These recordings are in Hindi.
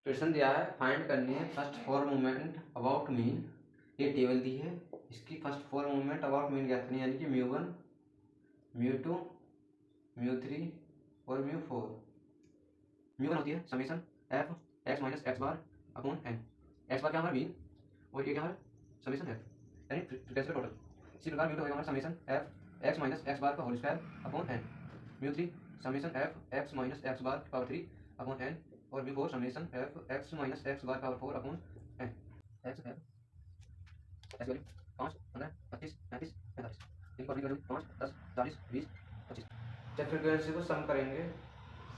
क्वेश्चन दिया है, फाइंड करनी है first four movement about mean. ये टेबल दी है, इसकी first four movement about mean ज्ञात करनी है, यानी कि μ1, μ2, μ3 और μ4। μ1 होती है summation f x minus x bar upon n. X bar क्या हमारा मीन और ये क्या हमारा समेशन एफ, यानी फ्रीक्वेंसी टोटल। इसी प्रकार μ2 होगा हमारा summation f x minus x bar का whole square upon n. μ3 summation f x minus x bar power 3 upon n. और भी 4 summation f x minus x bar power 4 upon n. X है एक्स वैल्यू 5, 15, 25, 35, 45। इनको अपनी वैल्यू 5, 10, 40, 20, 25। जब फ्रीक्वेंसी को सम करेंगे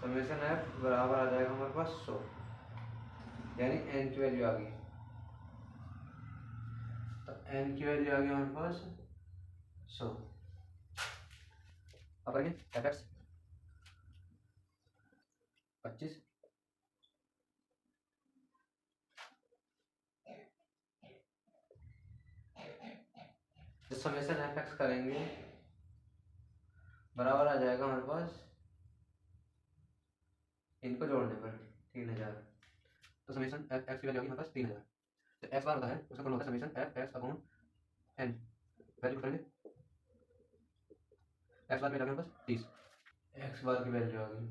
समेशन एफ बराबर आ जाएगा हमारे पास 100, यानी एन की वैल्यू आ गई। तो एन की वैल्यू आ गई हमारे पास 100। अब करेंगे एफ एक्स 25, जो समेशन एफ एक्स करेंगे बराबर आ जाएगा हमारे पास इनको जोड़ने पर 3000। तो समेशन एफ एक्स की वैल्यू होगी हमारे पास 3000। तो एक्स बार होता है उसका फॉर्मूला होता है summation f x upon n. Value करेंगे एक्स बार की वैल्यू हमारे पास 30, एक्स बार की वैल्यू आ गई।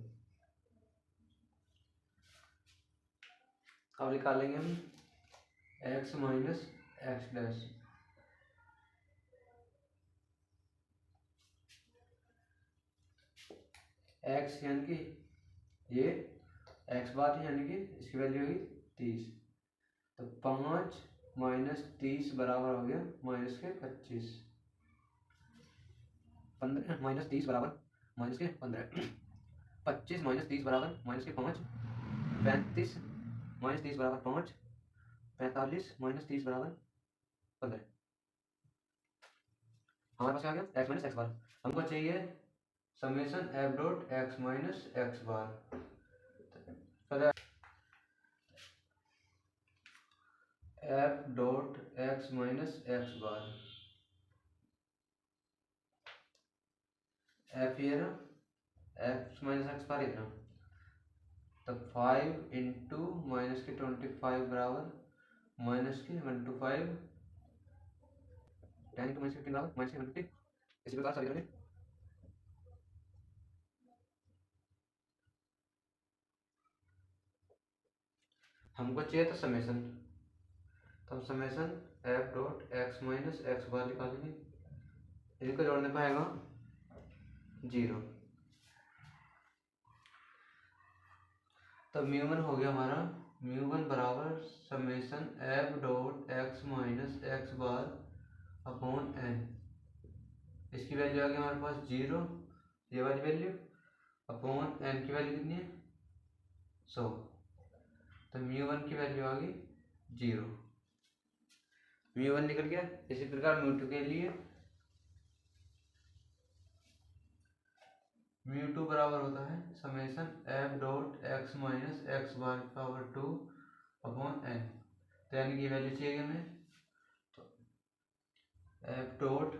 अब निकालेंगे हम x minus x dash. X यानी कि ये एक्स बार थी, यानी कि इसकी वैल्यू हुई 30। तो 5 माइनस 30 बराबर हो गया माइनस के 25। 15 माइनस 30 बराबर माइनस के 15। 25 माइनस 30 बराबर माइनस के 5। 35 माइनस 30 बराबर 5। 45 माइनस 30 बराबर 15। हमारे पास क्या आ गया एक्स माइनस एक्स बार। हमको चाहिए summation f dot x minus x bar. F dot x minus x bar, f ये ना एक्स माइनस एक्स बार इतना। तो 5 इंटू माइनस की 25 बराबर माइनस की 125, 10 इंटू माइनस 15 बराबर माइनस की 150। इसी प्रकार सभी करेंगे। हमको चाहिए था समेशन, तो हम summation f dot x minus x bar निकालेंगे। इनको जोड़ने पर आएगा 0। तो μ1 हो गया हमारा μ1 बराबर summation f dot x minus x bar upon n. इसकी वैल्यू आ गई हमारे पास 0, ये वाली वैल्यू अपॉन एन की वैल्यू कितनी है 100। तो μ1 की वैल्यू आ गई 0, μ1 निकल गया। इसी प्रकार μ2 के लिए μ2 बराबर होता है summation f dot x minus x bar power 2 upon n. तो एन की वैल्यू चाहिए हमें, तो f dot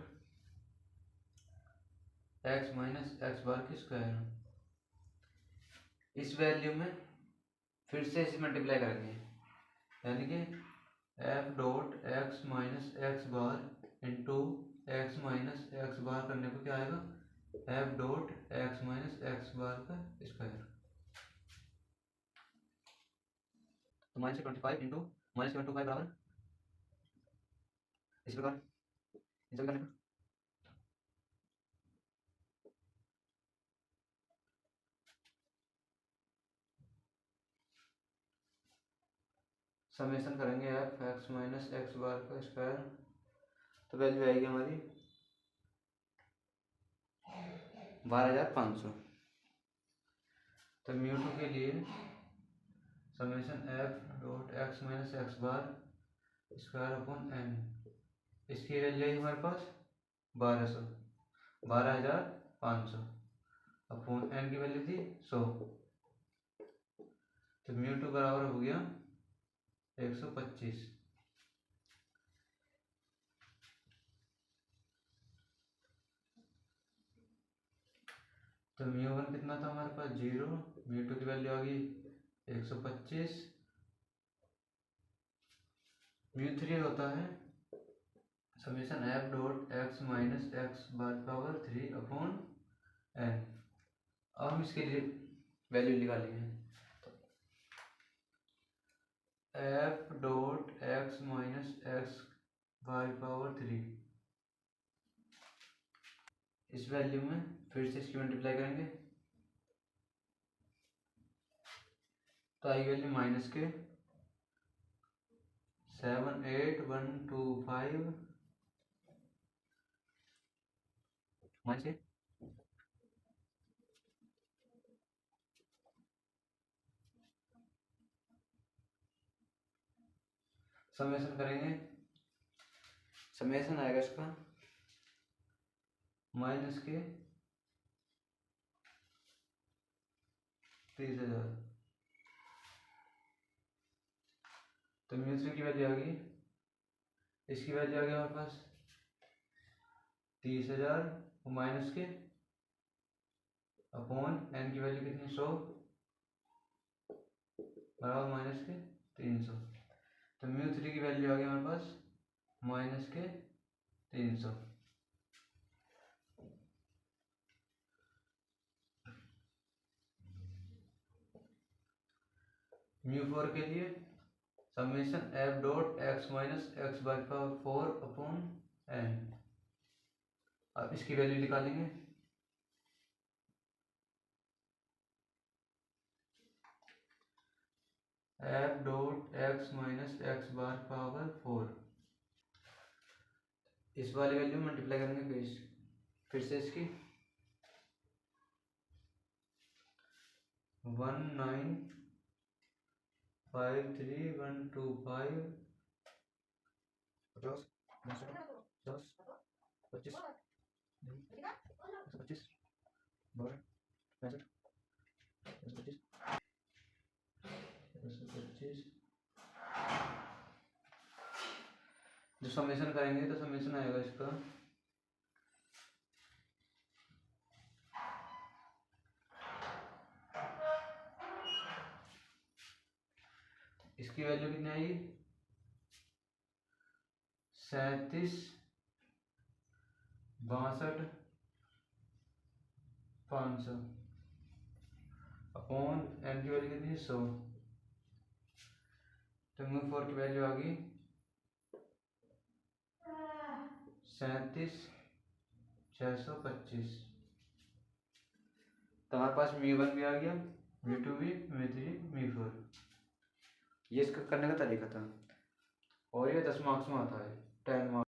x minus x bar की स्क्वायर। इस वैल्यू में फिर से इसे मल्टीप्लाई करेंगे, यानी कि f dot x minus x bar into x minus x bar करने को क्या आएगा f dot x minus x bar का स्क्वायर। तो माइनस 25 इंटू माइनस 25 बराबर इस प्रकार इसे करने पर समेशन करेंगे F x minus x bar का स्क्वायर। तो वैल्यू आएगी हमारी 12500। तो μ2 के लिए summation f dot x minus x bar square upon n. इसकी वैल्यू आई हमारे पास 12500 अपॉन एन की वैल्यू थी 100। तो μ2 बराबर हो गया 125। तो μ1 कितना था हमारे पास 0, μ2 की वैल्यू आ गई 125 म्यू थ्री होता है summation f dot x minus x bar power 3 upon n. अब हम इसके लिए वैल्यू निकालेंगे। F dot x minus x bar power 3, इस वैल्यू में फिर से इसकी मल्टीप्लाई करेंगे तो आई वैल्यू माइनस के 78125 माइनस के समेशन करेंगे, समेशन आएगा इसका माइनस के 30,000। तो म्यू थ्री की वैल्यू आ गई, इसकी वैल्यू आ गई हमारे पास 30,000 माइनस के अपॉन एन की वैल्यू कितनी 100 बराबर माइनस के 300। तो म्यू थ्री की वैल्यू आ गई हमारे पास माइनस के 300। म्यू फोर के लिए summation f dot x minus x bar power 4 upon n. अब इसकी वैल्यू निकालेंगे। F dot x minus x bar power 4, इस वाली वैल्यू मल्टीप्लाई करेंगे फिर से इसकी 1953125 50 10 25 25 12 65 25 25। जो समेशन करेंगे तो समेशन आएगा इसका इसकी वैल्यू कितनी आएगी 37,62,500 अपॉन एन की वैल्यू कितनी 100। तो म्यू फोर की वैल्यू आ गई 37,625। तो हमारे पास म्यू वन भी आ गया, म्यू टू भी, म्यू थ्री, म्यू फोर। ये इसका करने का तरीका था और ये 10 मार्क्स में आता है 10 मार्क्स।